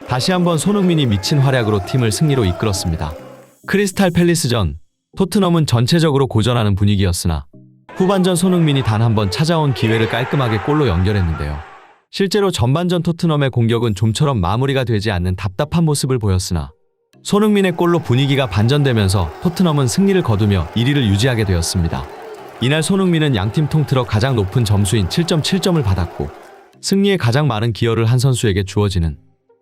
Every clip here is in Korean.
다시 한번 손흥민이 미친 활약으로 팀을 승리로 이끌었습니다. 크리스탈 팰리스전, 토트넘은 전체적으로 고전하는 분위기였으나 후반전 손흥민이 단 한 번 찾아온 기회를 깔끔하게 골로 연결했는데요. 실제로 전반전 토트넘의 공격은 좀처럼 마무리가 되지 않는 답답한 모습을 보였으나 손흥민의 골로 분위기가 반전되면서 토트넘은 승리를 거두며 1위를 유지하게 되었습니다. 이날 손흥민은 양팀 통틀어 가장 높은 점수인 7.7점을 받았고 승리에 가장 많은 기여를 한 선수에게 주어지는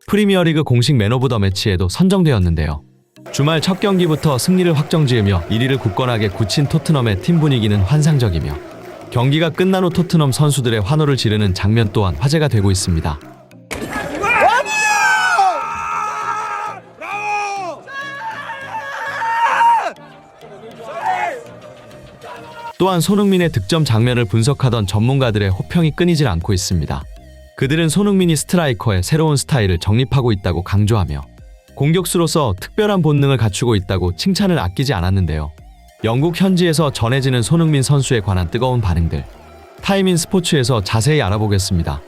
프리미어리그 공식 맨 오브 더 매치에도 선정되었는데요. 주말 첫 경기부터 승리를 확정지으며 1위를 굳건하게 굳힌 토트넘의 팀 분위기는 환상적이며 경기가 끝난 후 토트넘 선수들의 환호를 지르는 장면 또한 화제가 되고 있습니다. 또한 손흥민의 득점 장면을 분석하던 전문가들의 호평이 끊이질 않고 있습니다. 그들은 손흥민이 스트라이커의 새로운 스타일을 정립하고 있다고 강조하며 공격수로서 특별한 본능을 갖추고 있다고 칭찬을 아끼지 않았는데요. 영국 현지에서 전해지는 손흥민 선수에 관한 뜨거운 반응들, 타임인 스포츠에서 자세히 알아보겠습니다.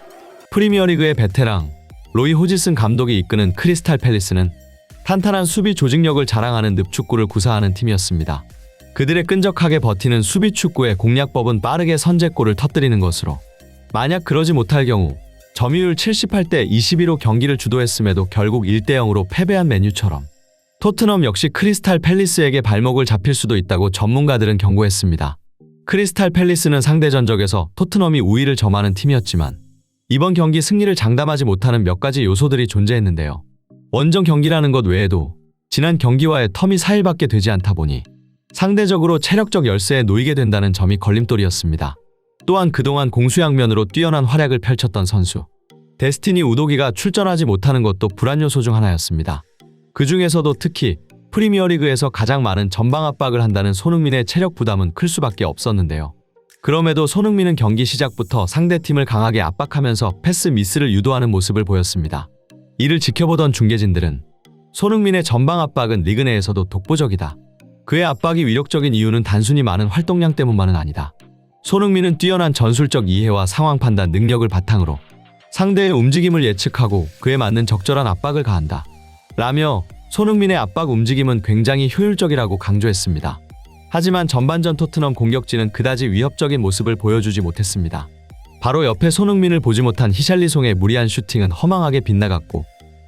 프리미어리그의 베테랑 로이 호지슨 감독이 이끄는 크리스탈 팰리스는 탄탄한 수비 조직력을 자랑하는 늪축구를 구사하는 팀이었습니다. 그들의 끈적하게 버티는 수비 축구의 공략법은 빠르게 선제골을 터뜨리는 것으로, 만약 그러지 못할 경우 점유율 78대 22로 경기를 주도했음에도 결국 1대 0으로 패배한 맨유처럼 토트넘 역시 크리스탈 팰리스에게 발목을 잡힐 수도 있다고 전문가들은 경고했습니다. 크리스탈 팰리스는 상대 전적에서 토트넘이 우위를 점하는 팀이었지만 이번 경기 승리를 장담하지 못하는 몇 가지 요소들이 존재했는데요. 원정 경기라는 것 외에도 지난 경기와의 텀이 4일밖에 되지 않다 보니 상대적으로 체력적 열세에 놓이게 된다는 점이 걸림돌이었습니다. 또한 그동안 공수양면으로 뛰어난 활약을 펼쳤던 선수 데스티니 우도기가 출전하지 못하는 것도 불안 요소 중 하나였습니다. 그 중에서도 특히 프리미어리그에서 가장 많은 전방 압박을 한다는 손흥민의 체력 부담은 클 수밖에 없었는데요. 그럼에도 손흥민은 경기 시작부터 상대팀을 강하게 압박하면서 패스 미스를 유도하는 모습을 보였습니다. 이를 지켜보던 중계진들은 손흥민의 전방 압박은 리그 내에서도 독보적이다. 그의 압박이 위력적인 이유는 단순히 많은 활동량 때문만은 아니다. 손흥민은 뛰어난 전술적 이해와 상황 판단 능력을 바탕으로 상대의 움직임을 예측하고 그에 맞는 적절한 압박을 가한다. 라며 손흥민의 압박 움직임은 굉장히 효율적이라고 강조했습니다. 하지만 전반전 토트넘 공격진은 그다지 위협적인 모습을 보여주지 못했습니다. 바로 옆에 손흥민을 보지 못한 히샬리송의 무리한 슈팅은 허망하게 빗나갔고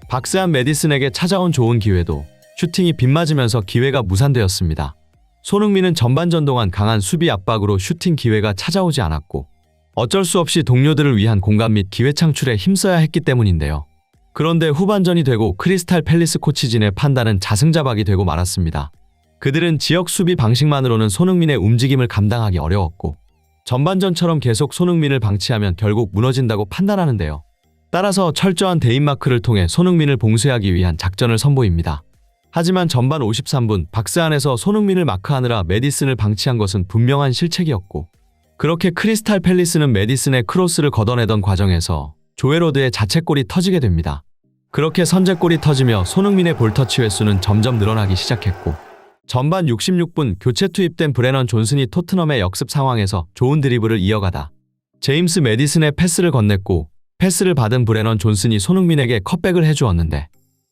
박스한 메디슨에게 찾아온 좋은 기회도 슈팅이 빗맞으면서 기회가 무산되었습니다. 손흥민은 전반전 동안 강한 수비 압박으로 슈팅 기회가 찾아오지 않았고 어쩔 수 없이 동료들을 위한 공간 및 기회 창출에 힘써야 했기 때문인데요. 그런데 후반전이 되고 크리스탈 팰리스 코치진의 판단은 자승자박이 되고 말았습니다. 그들은 지역 수비 방식만으로는 손흥민의 움직임을 감당하기 어려웠고 전반전처럼 계속 손흥민을 방치하면 결국 무너진다고 판단하는데요. 따라서 철저한 대인마크를 통해 손흥민을 봉쇄하기 위한 작전을 선보입니다. 하지만 전반 53분 박스 안에서 손흥민을 마크하느라 메디슨을 방치한 것은 분명한 실책이었고 그렇게 크리스탈 팰리스는 메디슨의 크로스를 걷어내던 과정에서 조에로드의 자책골이 터지게 됩니다. 그렇게 선제골이 터지며 손흥민의 볼터치 횟수는 점점 늘어나기 시작했고 전반 66분 교체 투입된 브레넌 존슨이 토트넘의 역습 상황에서 좋은 드리블을 이어가다 제임스 메디슨의 패스를 건넸고 패스를 받은 브레넌 존슨이 손흥민에게 컷백을 해주었는데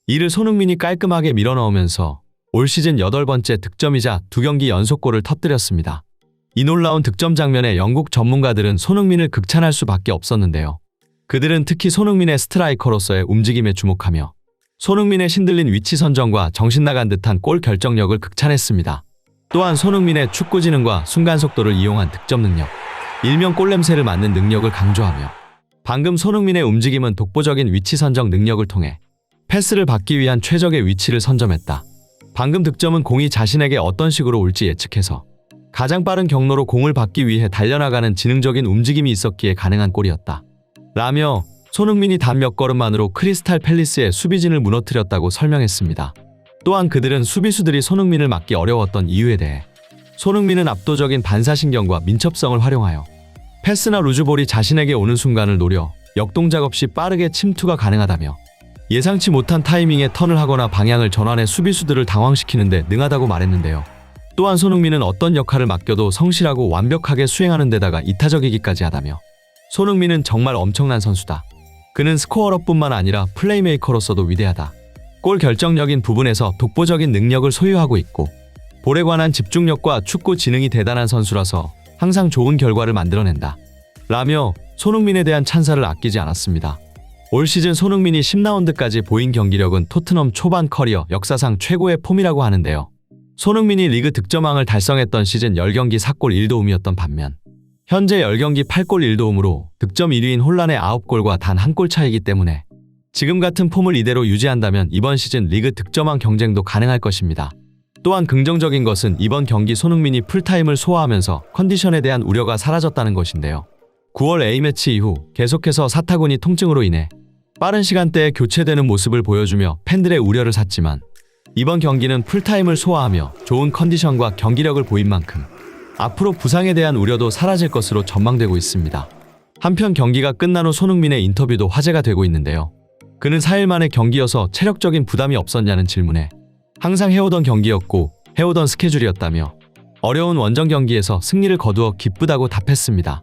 이를 손흥민이 깔끔하게 밀어넣으면서 올 시즌 8번째 득점이자 2경기 연속골을 터뜨렸습니다. 이 놀라운 득점 장면에 영국 전문가들은 손흥민을 극찬할 수밖에 없었는데요. 그들은 특히 손흥민의 스트라이커로서의 움직임에 주목하며 손흥민의 신들린 위치 선정과 정신 나간 듯한 골 결정력을 극찬했습니다. 또한 손흥민의 축구 지능과 순간 속도를 이용한 득점 능력, 일명 골냄새를 맡는 능력을 강조하며 방금 손흥민의 움직임은 독보적인 위치 선정 능력을 통해 패스를 받기 위한 최적의 위치를 선점했다. 방금 득점은 공이 자신에게 어떤 식으로 올지 예측해서 가장 빠른 경로로 공을 받기 위해 달려나가는 지능적인 움직임이 있었기에 가능한 골이었다. 라며 손흥민이 단 몇 걸음만으로 크리스탈 팰리스의 수비진을 무너뜨렸다고 설명했습니다. 또한 그들은 수비수들이 손흥민을 막기 어려웠던 이유에 대해 손흥민은 압도적인 반사신경과 민첩성을 활용하여 패스나 루즈볼이 자신에게 오는 순간을 노려 역동작 없이 빠르게 침투가 가능하다며 예상치 못한 타이밍에 턴을 하거나 방향을 전환해 수비수들을 당황시키는 데 능하다고 말했는데요. 또한 손흥민은 어떤 역할을 맡겨도 성실하고 완벽하게 수행하는 데다가 이타적이기까지 하다며 손흥민은 정말 엄청난 선수다. 그는 스코어러뿐만 아니라 플레이메이커로서도 위대하다. 골 결정력인 부분에서 독보적인 능력을 소유하고 있고 볼에 관한 집중력과 축구 지능이 대단한 선수라서 항상 좋은 결과를 만들어낸다. 라며 손흥민에 대한 찬사를 아끼지 않았습니다. 올 시즌 손흥민이 10라운드까지 보인 경기력은 토트넘 초반 커리어 역사상 최고의 폼이라고 하는데요. 손흥민이 리그 득점왕을 달성했던 시즌 10경기 4골 1도움이었던 반면 현재 10경기 8골 1도움으로 득점 1위인 혼란의 9골과 단 1골 차이기 때문에 지금 같은 폼을 이대로 유지한다면 이번 시즌 리그 득점왕 경쟁도 가능할 것입니다. 또한 긍정적인 것은 이번 경기 손흥민이 풀타임을 소화하면서 컨디션에 대한 우려가 사라졌다는 것인데요. 9월 A매치 이후 계속해서 사타구니 통증으로 인해 빠른 시간대에 교체되는 모습을 보여주며 팬들의 우려를 샀지만 이번 경기는 풀타임을 소화하며 좋은 컨디션과 경기력을 보인 만큼 앞으로 부상에 대한 우려도 사라질 것으로 전망되고 있습니다. 한편 경기가 끝난 후 손흥민의 인터뷰도 화제가 되고 있는데요. 그는 4일 만에 경기여서 체력적인 부담이 없었냐는 질문에 항상 해오던 경기였고 해오던 스케줄이었다며 어려운 원정 경기에서 승리를 거두어 기쁘다고 답했습니다.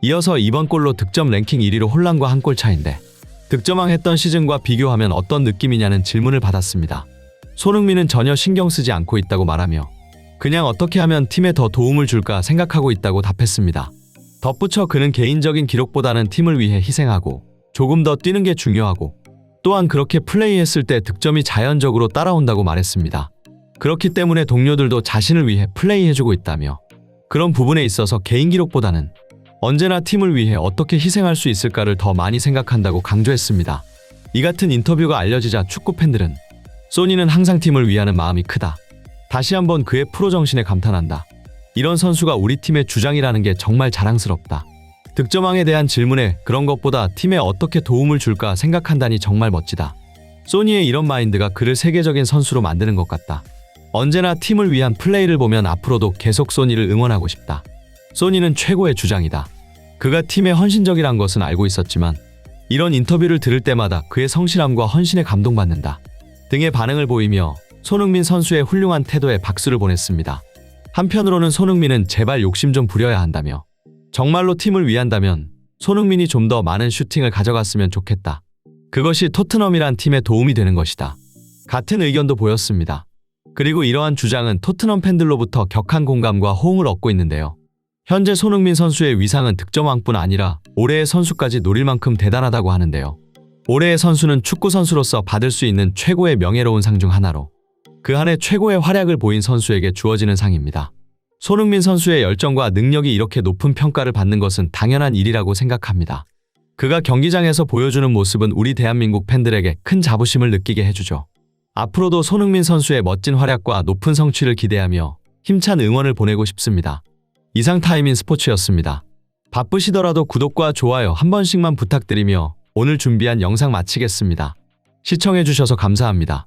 이어서 이번 골로 득점 랭킹 1위로 혼란과 1골 차인데 득점왕 했던 시즌과 비교하면 어떤 느낌이냐는 질문을 받았습니다. 손흥민은 전혀 신경 쓰지 않고 있다고 말하며 그냥 어떻게 하면 팀에 더 도움을 줄까 생각하고 있다고 답했습니다. 덧붙여 그는 개인적인 기록보다는 팀을 위해 희생하고 조금 더 뛰는 게 중요하고 또한 그렇게 플레이했을 때 득점이 자연적으로 따라온다고 말했습니다. 그렇기 때문에 동료들도 자신을 위해 플레이해주고 있다며 그런 부분에 있어서 개인 기록보다는 언제나 팀을 위해 어떻게 희생할 수 있을까를 더 많이 생각한다고 강조했습니다. 이 같은 인터뷰가 알려지자 축구 팬들은 소니는 항상 팀을 위하는 마음이 크다. 다시 한번 그의 프로 정신에 감탄한다. 이런 선수가 우리 팀의 주장이라는 게 정말 자랑스럽다. 득점왕에 대한 질문에 그런 것보다 팀에 어떻게 도움을 줄까 생각한다니 정말 멋지다. 소니의 이런 마인드가 그를 세계적인 선수로 만드는 것 같다. 언제나 팀을 위한 플레이를 보면 앞으로도 계속 소니를 응원하고 싶다. 소니는 최고의 주장이다. 그가 팀에 헌신적이란 것은 알고 있었지만 이런 인터뷰를 들을 때마다 그의 성실함과 헌신에 감동받는다. 등의 반응을 보이며 손흥민 선수의 훌륭한 태도에 박수를 보냈습니다. 한편으로는 손흥민은 제발 욕심 좀 부려야 한다며 정말로 팀을 위한다면 손흥민이 좀 더 많은 슈팅을 가져갔으면 좋겠다. 그것이 토트넘이란 팀에 도움이 되는 것이다. 같은 의견도 보였습니다. 그리고 이러한 주장은 토트넘 팬들로부터 격한 공감과 호응을 얻고 있는데요. 현재 손흥민 선수의 위상은 득점왕뿐 아니라 올해의 선수까지 노릴 만큼 대단하다고 하는데요. 올해의 선수는 축구 선수로서 받을 수 있는 최고의 명예로운 상 중 하나로 그 한 해 최고의 활약을 보인 선수에게 주어지는 상입니다. 손흥민 선수의 열정과 능력이 이렇게 높은 평가를 받는 것은 당연한 일이라고 생각합니다. 그가 경기장에서 보여주는 모습은 우리 대한민국 팬들에게 큰 자부심을 느끼게 해주죠. 앞으로도 손흥민 선수의 멋진 활약과 높은 성취를 기대하며 힘찬 응원을 보내고 싶습니다. 이상 타임인 스포츠였습니다. 바쁘시더라도 구독과 좋아요 한 번씩만 부탁드리며 오늘 준비한 영상 마치겠습니다. 시청해주셔서 감사합니다.